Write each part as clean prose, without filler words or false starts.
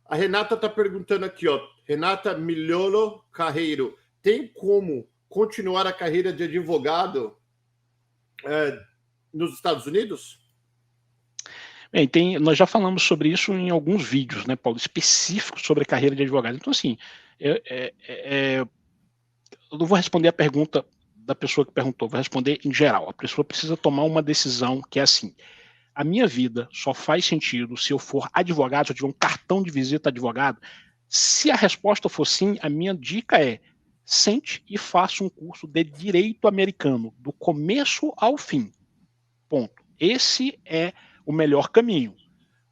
A Renata está perguntando aqui, ó. Renata Miliolo Carreiro. Tem como continuar a carreira de advogado nos Estados Unidos? Bem, nós já falamos sobre isso em alguns vídeos, né, Paulo, específicos sobre a carreira de advogado. Então, assim, eu não vou responder a pergunta da pessoa que perguntou, vou responder em geral. A pessoa precisa tomar uma decisão que é assim: a minha vida só faz sentido se eu for advogado, se eu tiver um cartão de visita advogado. Se a resposta for sim, a minha dica é: sente e faça um curso de direito americano, do começo ao fim. Ponto. Esse é o melhor caminho.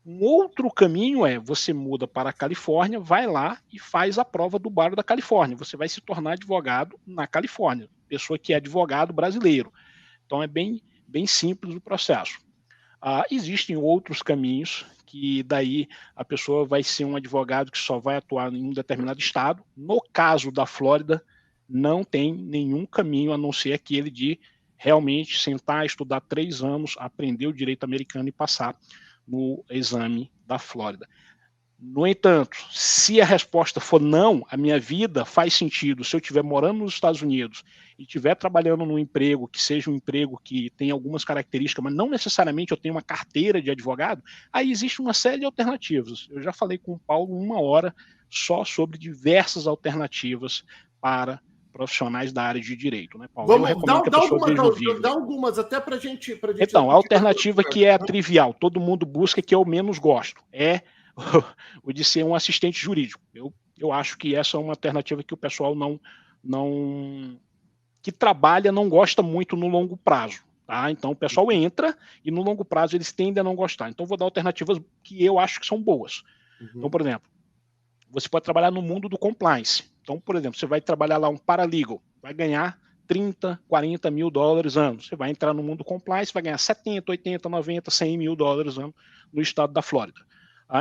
Um outro caminho é: você muda para a Califórnia, vai lá e faz a prova do bar da Califórnia. Você vai se tornar advogado na Califórnia, pessoa que é advogado brasileiro. Então é bem simples o processo. Existem outros caminhos que daí a pessoa vai ser um advogado que só vai atuar em um determinado estado. No caso da Flórida, não tem nenhum caminho a não ser aquele de realmente sentar, estudar 3 anos, aprender o direito americano e passar no exame da Flórida. No entanto, se a resposta for não, a minha vida faz sentido se eu estiver morando nos Estados Unidos e estiver trabalhando num emprego que seja um emprego que tem algumas características, mas não necessariamente eu tenho uma carteira de advogado, aí existe uma série de alternativas. Eu já falei com o Paulo 1 hora só sobre diversas alternativas para profissionais da área de direito, né, Paulo? Vamos dar algumas até para a gente. Então, a alternativa que é a trivial, todo mundo busca, que eu menos gosto, é o de ser um assistente jurídico. Eu acho que essa é uma alternativa que o pessoal que trabalha não gosta muito no longo prazo. Tá? Então o pessoal entra e no longo prazo eles tendem a não gostar. Então vou dar alternativas que eu acho que são boas. Então, por exemplo, você pode trabalhar no mundo do compliance. Então, por exemplo, você vai trabalhar lá um paralegal, vai ganhar 30, 40 mil dólares ano. Você vai entrar no mundo do compliance, vai ganhar 70, 80, 90, 100 mil dólares ano no estado da Flórida.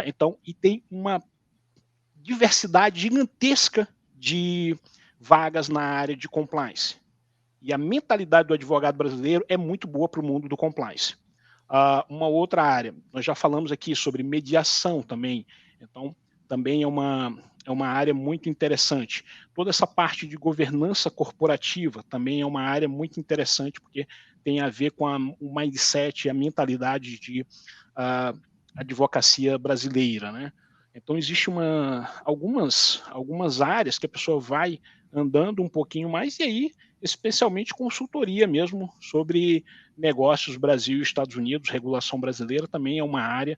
Então, e tem uma diversidade gigantesca de vagas na área de compliance. E a mentalidade do advogado brasileiro é muito boa para o mundo do compliance. Uma outra área, nós já falamos aqui sobre mediação também. Então, também é uma área muito interessante. Toda essa parte de governança corporativa também é uma área muito interessante, porque tem a ver com o mindset e a mentalidade de advocacia brasileira, né? Então, existe algumas áreas que a pessoa vai andando um pouquinho mais, e aí, especialmente consultoria mesmo sobre negócios Brasil e Estados Unidos, regulação brasileira também é uma área,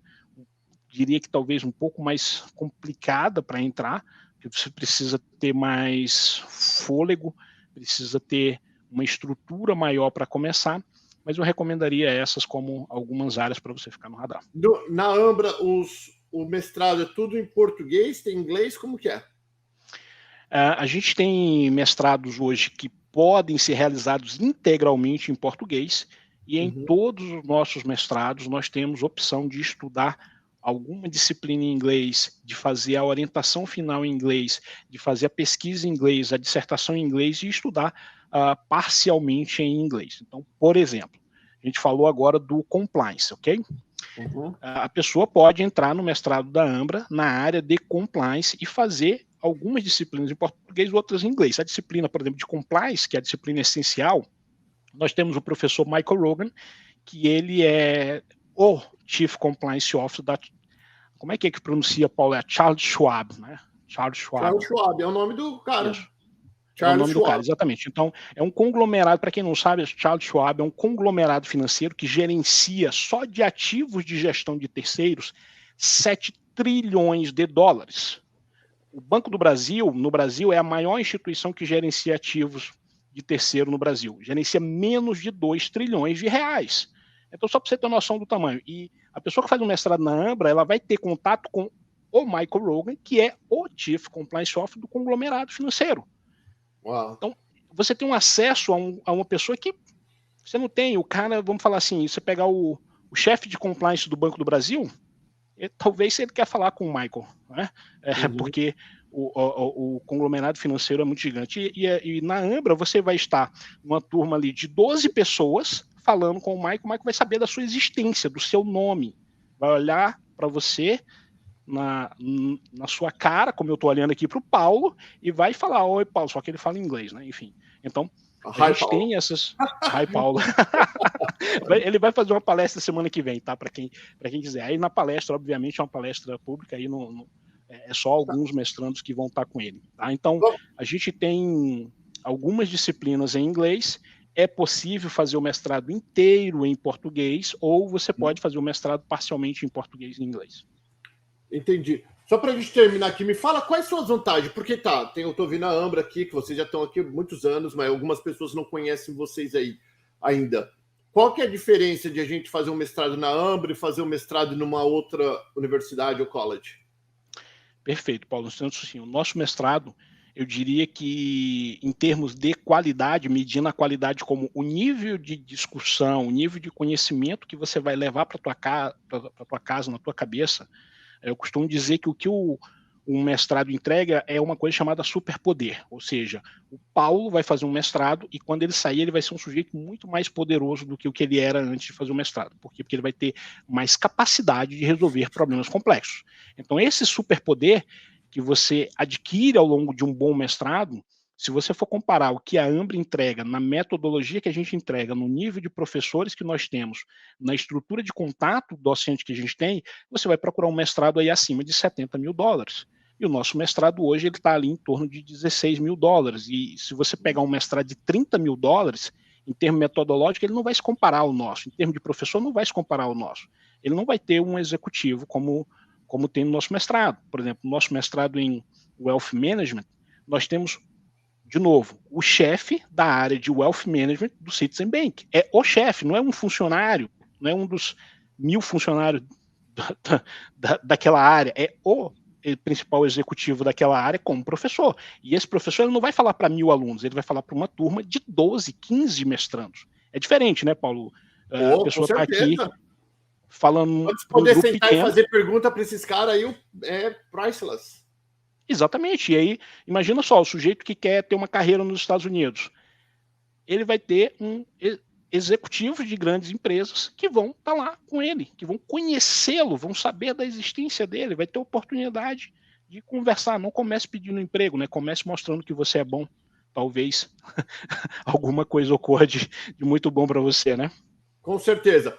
diria que talvez um pouco mais complicada para entrar, porque você precisa ter mais fôlego, precisa ter uma estrutura maior para começar, mas eu recomendaria essas como algumas áreas para você ficar no radar. Na Ambra, o mestrado é tudo em português, tem inglês, como que é? A gente tem mestrados hoje que podem ser realizados integralmente em português, e em todos os nossos mestrados nós temos opção de estudar alguma disciplina em inglês, de fazer a orientação final em inglês, de fazer a pesquisa em inglês, a dissertação em inglês e estudar parcialmente em inglês. Então, por exemplo, a gente falou agora do compliance, ok? A pessoa pode entrar no mestrado da Ambra na área de compliance e fazer algumas disciplinas em português e outras em inglês. A disciplina, por exemplo, de compliance, que é a disciplina essencial, nós temos o professor Michael Rogan, que ele é o Chief Compliance Officer da... Como é que pronuncia, Paulo? É Charles Schwab, né? Charles Schwab, é o nome do cara. Isso. É o nome do cara, exatamente. Então, é um conglomerado, para quem não sabe, Charles Schwab é um conglomerado financeiro que gerencia só de ativos de gestão de terceiros 7 trilhões de dólares. O Banco do Brasil, no Brasil, é a maior instituição que gerencia ativos de terceiro no Brasil. Gerencia menos de 2 trilhões de reais. Então, só para você ter noção do tamanho. E a pessoa que faz um mestrado na Ambra, ela vai ter contato com o Michael Rogan, que é o Chief Compliance Officer do conglomerado financeiro. Uau. Então, você tem um acesso a uma pessoa que você não tem. O cara, vamos falar assim, você pegar o chefe de compliance do Banco do Brasil, talvez ele quer falar com o Michael, né? Porque o conglomerado financeiro é muito gigante. E na Ambra você vai estar numa turma ali de 12 pessoas falando com o Michael vai saber da sua existência, do seu nome, vai olhar para você na sua cara, como eu estou olhando aqui para o Paulo, e vai falar, oi, Paulo, só que ele fala inglês, né? Enfim. Então, a gente tem essas. Hi, Paulo. Ele vai fazer uma palestra semana que vem, tá? Para quem quiser. Aí na palestra, obviamente, é uma palestra pública, aí é só alguns mestrandos que vão estar com ele. Tá? Então, a gente tem algumas disciplinas em inglês. É possível fazer o mestrado inteiro em português, ou você pode fazer o mestrado parcialmente em português e inglês. Entendi. Só para a gente terminar aqui, me fala quais são as vantagens, porque eu estou ouvindo a Ambra aqui, que vocês já estão aqui há muitos anos, mas algumas pessoas não conhecem vocês aí ainda. Qual que é a diferença de a gente fazer um mestrado na Ambra e fazer um mestrado numa outra universidade ou college? Perfeito, Paulo. Assim, o nosso mestrado, eu diria que, em termos de qualidade, medindo a qualidade como o nível de discussão, o nível de conhecimento que você vai levar para tua casa, na tua cabeça, eu costumo dizer que o que um mestrado entrega é uma coisa chamada superpoder, ou seja, o Paulo vai fazer um mestrado e quando ele sair ele vai ser um sujeito muito mais poderoso do que o que ele era antes de fazer o mestrado. Por quê? Porque ele vai ter mais capacidade de resolver problemas complexos. Então esse superpoder que você adquire ao longo de um bom mestrado, se você for comparar o que a Ambra entrega na metodologia que a gente entrega, no nível de professores que nós temos, na estrutura de contato docente que a gente tem, você vai procurar um mestrado aí acima de $70 mil. E o nosso mestrado hoje ele está ali em torno de $16 mil. E se você pegar um mestrado de $30 mil, em termos metodológicos, ele não vai se comparar ao nosso. Em termos de professor, não vai se comparar ao nosso. Ele não vai ter um executivo como tem no nosso mestrado. Por exemplo, no nosso mestrado em Wealth Management, nós temos, de novo, o chefe da área de Wealth Management do Citizen Bank. É o chefe, não é um funcionário, não é um dos 1000 funcionários daquela área, é o principal executivo daquela área como professor. E esse professor ele não vai falar para 1000 alunos, ele vai falar para uma turma de 12, 15 mestrandos. É diferente, né, Paulo? A pessoa está aqui falando para um grupo sentar pequeno. E fazer pergunta para esses caras aí é priceless. Exatamente. E aí, imagina só, o sujeito que quer ter uma carreira nos Estados Unidos, ele vai ter executivos de grandes empresas que vão estar lá com ele, que vão conhecê-lo, vão saber da existência dele, vai ter oportunidade de conversar. Não comece pedindo emprego, né? Comece mostrando que você é bom. Talvez alguma coisa ocorra de muito bom para você, né? Com certeza.